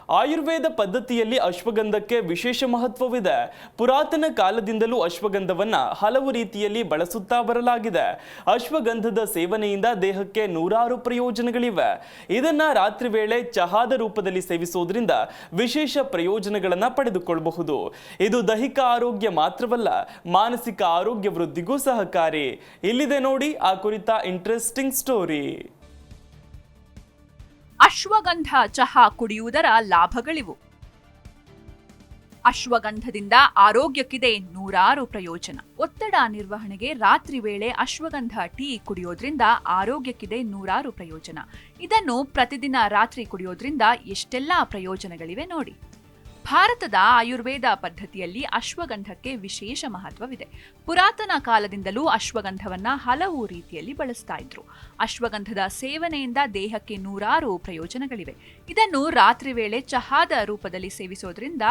ಆಯುರ್ವೇದ ಪದ್ಧತಿಯಲ್ಲಿ ಅಶ್ವಗಂಧಕ್ಕೆ ವಿಶೇಷ ಮಹತ್ವವಿದೆ. ಪುರಾತನ ಕಾಲದಿಂದಲೂ ಅಶ್ವಗಂಧವನ್ನ ಹಲವು ರೀತಿಯಲ್ಲಿ ಬಳಸುತ್ತಾ ಬರಲಾಗಿದೆ. ಅಶ್ವಗಂಧದ ಸೇವನೆಯಿಂದ ದೇಹಕ್ಕೆ ನೂರಾರು ಪ್ರಯೋಜನಗಳಿವೆ. ಇದನ್ನ ರಾತ್ರಿ ವೇಳೆ ಚಹಾದ ರೂಪದಲ್ಲಿ ಸೇವಿಸುವುದರಿಂದ ವಿಶೇಷ ಪ್ರಯೋಜನಗಳನ್ನು ಪಡೆದುಕೊಳ್ಳಬಹುದು. ಇದು ದೈಹಿಕ ಆರೋಗ್ಯ ಮಾತ್ರವಲ್ಲ, ಮಾನಸಿಕ ಆರೋಗ್ಯ ವೃದ್ಧಿಗೂ ಸಹಕಾರಿ. ಇಲ್ಲಿದೆ ನೋಡಿ ಆ ಕುರಿತ ಇಂಟ್ರೆಸ್ಟಿಂಗ್ ಸ್ಟೋರಿ. ಅಶ್ವಗಂಧ ಚಹಾ ಕುಡಿಯುವುದರ ಲಾಭಗಳಿವು. ಅಶ್ವಗಂಧದಿಂದ ಆರೋಗ್ಯಕ್ಕಿದೆ ನೂರಾರು ಪ್ರಯೋಜನ. ಒತ್ತಡ ನಿರ್ವಹಣೆಗೆ ರಾತ್ರಿ ವೇಳೆ ಅಶ್ವಗಂಧ ಟೀ ಕುಡಿಯೋದ್ರಿಂದ ಆರೋಗ್ಯಕ್ಕಿದೆ ನೂರಾರು ಪ್ರಯೋಜನ. ಇದನ್ನು ಪ್ರತಿದಿನ ರಾತ್ರಿ ಕುಡಿಯೋದ್ರಿಂದ ಎಷ್ಟೆಲ್ಲಾ ಪ್ರಯೋಜನಗಳಿವೆ ನೋಡಿ. ಭಾರತದ ಆಯುರ್ವೇದ ಪದ್ಧತಿಯಲ್ಲಿ ಅಶ್ವಗಂಧಕ್ಕೆ ವಿಶೇಷ ಮಹತ್ವವಿದೆ. ಪುರಾತನ ಕಾಲದಿಂದಲೂ ಅಶ್ವಗಂಧವನ್ನ ಹಲವು ರೀತಿಯಲ್ಲಿ ಬಳಸ್ತಾ ಇದ್ರು. ಅಶ್ವಗಂಧದ ಸೇವನೆಯಿಂದ ದೇಹಕ್ಕೆ ನೂರಾರು ಪ್ರಯೋಜನಗಳಿವೆ. ಇದನ್ನು ರಾತ್ರಿ ವೇಳೆ ಚಹಾದ ರೂಪದಲ್ಲಿ ಸೇವಿಸೋದ್ರಿಂದ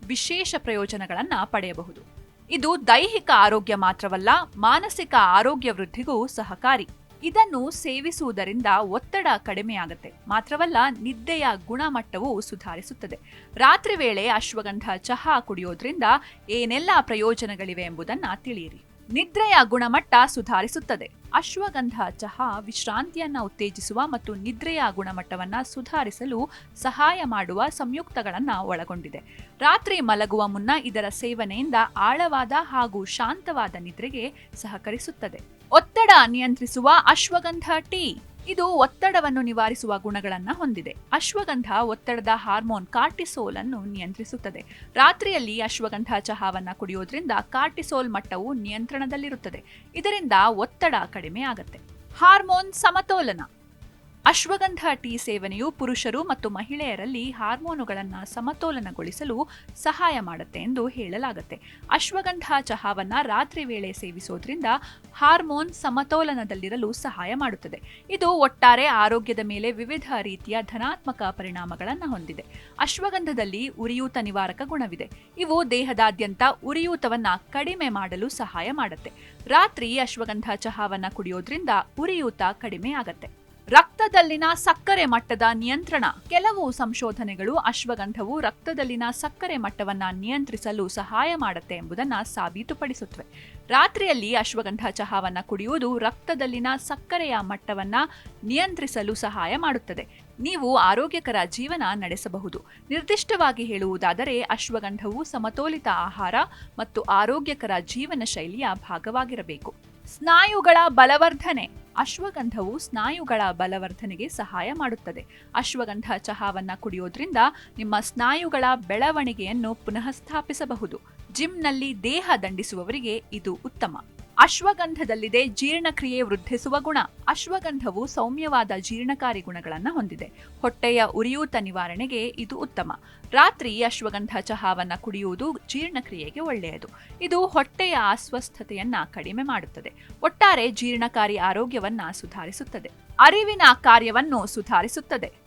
ವಿಶೇಷ ಪ್ರಯೋಜನಗಳನ್ನ ಪಡೆಯಬಹುದು. ಇದು ದೈಹಿಕ ಆರೋಗ್ಯ ಮಾತ್ರವಲ್ಲ, ಮಾನಸಿಕ ಆರೋಗ್ಯ ವೃದ್ಧಿಗೂ ಸಹಕಾರಿ. ಇದನ್ನು ಸೇವಿಸುವುದರಿಂದ ಒತ್ತಡ ಕಡಿಮೆಯಾಗುತ್ತೆ. ಮಾತ್ರವಲ್ಲ, ನಿದ್ದೆಯ ಗುಣಮಟ್ಟವೂ ಸುಧಾರಿಸುತ್ತದೆ. ರಾತ್ರಿ ವೇಳೆ ಅಶ್ವಗಂಧ ಚಹಾ ಕುಡಿಯೋದ್ರಿಂದ ಏನೆಲ್ಲ ಪ್ರಯೋಜನಗಳಿವೆ ಎಂಬುದನ್ನು ತಿಳಿಯಿರಿ. ನಿದ್ರೆಯ ಗುಣಮಟ್ಟ ಸುಧಾರಿಸುತ್ತದೆ. ಅಶ್ವಗಂಧ ಚಹಾ ವಿಶ್ರಾಂತಿಯನ್ನ ಉತ್ತೇಜಿಸುವ ಮತ್ತು ನಿದ್ರೆಯ ಗುಣಮಟ್ಟವನ್ನ ಸುಧಾರಿಸಲು ಸಹಾಯ ಮಾಡುವ ಸಂಯುಕ್ತಗಳನ್ನ ಒಳಗೊಂಡಿದೆ. ರಾತ್ರಿ ಮಲಗುವ ಮುನ್ನ ಇದರ ಸೇವನೆಯಿಂದ ಆಳವಾದ ಹಾಗೂ ಶಾಂತವಾದ ನಿದ್ರೆಗೆ ಸಹಕರಿಸುತ್ತದೆ. ಒತ್ತಡ ನಿಯಂತ್ರಿಸುವ ಅಶ್ವಗಂಧ ಟೀ. ಇದು ಒತ್ತಡವನ್ನು ನಿವಾರಿಸುವ ಗುಣಗಳನ್ನು ಹೊಂದಿದೆ. ಅಶ್ವಗಂಧ ಒತ್ತಡದ ಹಾರ್ಮೋನ್ ಕಾರ್ಟಿಸೋಲ್ ಅನ್ನು ನಿಯಂತ್ರಿಸುತ್ತದೆ. ರಾತ್ರಿಯಲ್ಲಿ ಅಶ್ವಗಂಧ ಚಹಾವನ್ನ ಕುಡಿಯೋದ್ರಿಂದ ಕಾರ್ಟಿಸೋಲ್ ಮಟ್ಟವು ನಿಯಂತ್ರಣದಲ್ಲಿರುತ್ತದೆ. ಇದರಿಂದ ಒತ್ತಡ ಕಡಿಮೆ ಆಗುತ್ತೆ. ಹಾರ್ಮೋನ್ ಸಮತೋಲನ. ಅಶ್ವಗಂಧ ಟೀ ಸೇವನೆಯು ಪುರುಷರು ಮತ್ತು ಮಹಿಳೆಯರಲ್ಲಿ ಹಾರ್ಮೋನುಗಳನ್ನು ಸಮತೋಲನಗೊಳಿಸಲು ಸಹಾಯ ಮಾಡುತ್ತೆ ಎಂದು ಹೇಳಲಾಗುತ್ತೆ. ಅಶ್ವಗಂಧ ಚಹಾವನ್ನ ರಾತ್ರಿ ವೇಳೆ ಸೇವಿಸೋದ್ರಿಂದ ಹಾರ್ಮೋನ್ ಸಮತೋಲನದಲ್ಲಿರಲು ಸಹಾಯ ಮಾಡುತ್ತದೆ. ಇದು ಒಟ್ಟಾರೆ ಆರೋಗ್ಯದ ಮೇಲೆ ವಿವಿಧ ರೀತಿಯ ಧನಾತ್ಮಕ ಪರಿಣಾಮಗಳನ್ನು ಹೊಂದಿದೆ. ಅಶ್ವಗಂಧದಲ್ಲಿ ಉರಿಯೂತ ನಿವಾರಕ ಗುಣವಿದೆ. ಇವು ದೇಹದಾದ್ಯಂತ ಉರಿಯೂತವನ್ನ ಕಡಿಮೆ ಮಾಡಲು ಸಹಾಯ ಮಾಡುತ್ತೆ. ರಾತ್ರಿ ಅಶ್ವಗಂಧ ಚಹಾವನ್ನ ಕುಡಿಯೋದ್ರಿಂದ ಉರಿಯೂತ ಕಡಿಮೆ ಆಗತ್ತೆ. ರಕ್ತದಲ್ಲಿನ ಸಕ್ಕರೆ ಮಟ್ಟದ ನಿಯಂತ್ರಣ. ಕೆಲವು ಸಂಶೋಧನೆಗಳು ಅಶ್ವಗಂಧವು ರಕ್ತದಲ್ಲಿನ ಸಕ್ಕರೆ ಮಟ್ಟವನ್ನ ನಿಯಂತ್ರಿಸಲು ಸಹಾಯ ಮಾಡುತ್ತೆ ಎಂಬುದನ್ನು ಸಾಬೀತುಪಡಿಸುತ್ತವೆ. ರಾತ್ರಿಯಲ್ಲಿ ಅಶ್ವಗಂಧ ಚಹಾವನ್ನ ಕುಡಿಯುವುದು ರಕ್ತದಲ್ಲಿನ ಸಕ್ಕರೆಯ ಮಟ್ಟವನ್ನ ನಿಯಂತ್ರಿಸಲು ಸಹಾಯ ಮಾಡುತ್ತದೆ. ನೀವು ಆರೋಗ್ಯಕರ ಜೀವನ ನಡೆಸಬಹುದು. ನಿರ್ದಿಷ್ಟವಾಗಿ ಹೇಳುವುದಾದರೆ ಅಶ್ವಗಂಧವು ಸಮತೋಲಿತ ಆಹಾರ ಮತ್ತು ಆರೋಗ್ಯಕರ ಜೀವನ ಶೈಲಿಯ ಭಾಗವಾಗಿರಬೇಕು. ಸ್ನಾಯುಗಳ ಬಲವರ್ಧನೆ. ಅಶ್ವಗಂಧವು ಸ್ನಾಯುಗಳ ಬಲವರ್ಧನೆಗೆ ಸಹಾಯ ಮಾಡುತ್ತದೆ. ಅಶ್ವಗಂಧ ಚಹಾವನ್ನ ಕುಡಿಯೋದ್ರಿಂದ ನಿಮ್ಮ ಸ್ನಾಯುಗಳ ಬೆಳವಣಿಗೆಯನ್ನು ಪುನಃ ಸ್ಥಾಪಿಸಬಹುದು. ಜಿಮ್ನಲ್ಲಿ ದೇಹ ದಂಡಿಸುವವರಿಗೆ ಇದು ಉತ್ತಮ. ಅಶ್ವಗಂಧದಲ್ಲಿದೆ ಜೀರ್ಣಕ್ರಿಯೆ ವೃದ್ಧಿಸುವ ಗುಣ. ಅಶ್ವಗಂಧವು ಸೌಮ್ಯವಾದ ಜೀರ್ಣಕಾರಿ ಗುಣಗಳನ್ನು ಹೊಂದಿದೆ. ಹೊಟ್ಟೆಯ ಉರಿಯೂತ ನಿವಾರಣೆಗೆ ಇದು ಉತ್ತಮ. ರಾತ್ರಿ ಅಶ್ವಗಂಧ ಚಹಾವನ್ನ ಕುಡಿಯುವುದು ಜೀರ್ಣಕ್ರಿಯೆಗೆ ಒಳ್ಳೆಯದು. ಇದು ಹೊಟ್ಟೆಯ ಅಸ್ವಸ್ಥತೆಯನ್ನ ಕಡಿಮೆ ಮಾಡುತ್ತದೆ. ಒಟ್ಟಾರೆ ಜೀರ್ಣಕಾರಿ ಆರೋಗ್ಯವನ್ನ ಸುಧಾರಿಸುತ್ತದೆ. ಅರಿವಿನ ಕಾರ್ಯವನ್ನು ಸುಧಾರಿಸುತ್ತದೆ.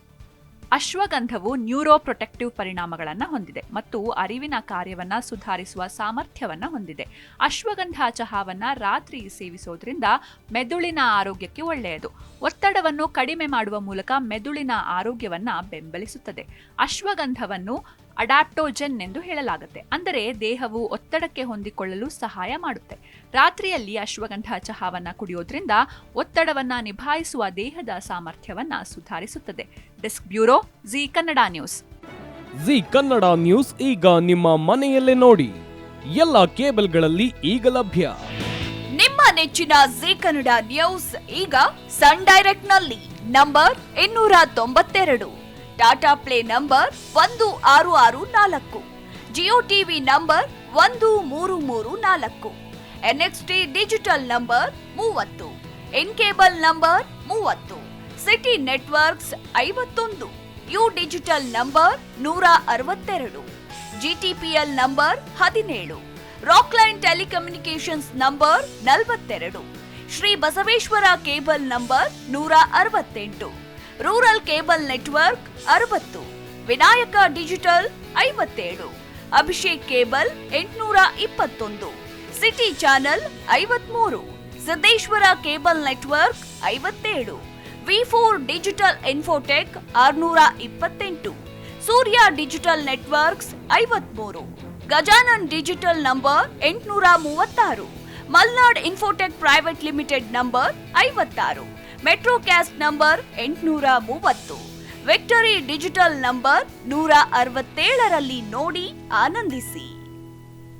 ಅಶ್ವಗಂಧವು ನ್ಯೂರೋಪ್ರೊಟೆಕ್ಟಿವ್ ಪರಿಣಾಮಗಳನ್ನು ಹೊಂದಿದೆ ಮತ್ತು ಅರಿವಿನ ಕಾರ್ಯವನ್ನ ಸುಧಾರಿಸುವ ಸಾಮರ್ಥ್ಯವನ್ನ ಹೊಂದಿದೆ. ಅಶ್ವಗಂಧ ಚಹಾವನ್ನ ರಾತ್ರಿ ಸೇವಿಸೋದ್ರಿಂದ ಮೆದುಳಿನ ಆರೋಗ್ಯಕ್ಕೆ ಒಳ್ಳೆಯದು. ಒತ್ತಡವನ್ನು ಕಡಿಮೆ ಮಾಡುವ ಮೂಲಕ ಮೆದುಳಿನ ಆರೋಗ್ಯವನ್ನ ಬೆಂಬಲಿಸುತ್ತದೆ. ಅಶ್ವಗಂಧವನ್ನು ಅಡಾಪ್ಟೋಜೆನ್ ಎಂದು ಹೇಳಲಾಗುತ್ತೆ. ಅಂದರೆ ದೇಹವು ಒತ್ತಡಕ್ಕೆ ಹೊಂದಿಕೊಳ್ಳಲು ಸಹಾಯ ಮಾಡುತ್ತೆ. ರಾತ್ರಿಯಲ್ಲಿ ಅಶ್ವಗಂಧ ಚಹಾವನ್ನ ಕುಡಿಯೋದ್ರಿಂದ ಒತ್ತಡವನ್ನ ನಿಭಾಯಿಸುವ ದೇಹದ ಸಾಮರ್ಥ್ಯವನ್ನ ಸುಧಾರಿಸುತ್ತದೆ. Desk bureau, G Kannada news. G Kannada news ಈಗ ನಿಮ್ಮ ಮನೆಯಲ್ಲೇ ನೋಡಿ. ಎಲ್ಲ ಕೇಬಲ್ಗಳಲ್ಲಿ ಈಗ ಲಭ್ಯ. ನಿಮ್ಮ ನೆಚ್ಚಿನ ಜಿ ಕನ್ನಡ ನ್ಯೂಸ್ ಈಗ ಸನ್ ಡೈರೆಕ್ಟ್ ನಲ್ಲಿ number 292, Tata play number 1664, Jio TV number 1334, NXT digital number 30, in cable number 30, city networks 51, U digital number 162, GTPL number 17, Rockline telecommunications number 42, Shri Basaveshwara cable number 168, rural cable network 60, Vinayaka digital 57, Abhishek cable 821, city channel 53, Siddeshwara cable network 57, V4 digital Infotech 628, Surya digital networks 53, Gajanan digital number 836, Malnad Infotech private limited number 56, Metrocast number 830, Victory digital number 167ರಲ್ಲಿ ನೋಡಿ ಆನಂದಿಸಿ.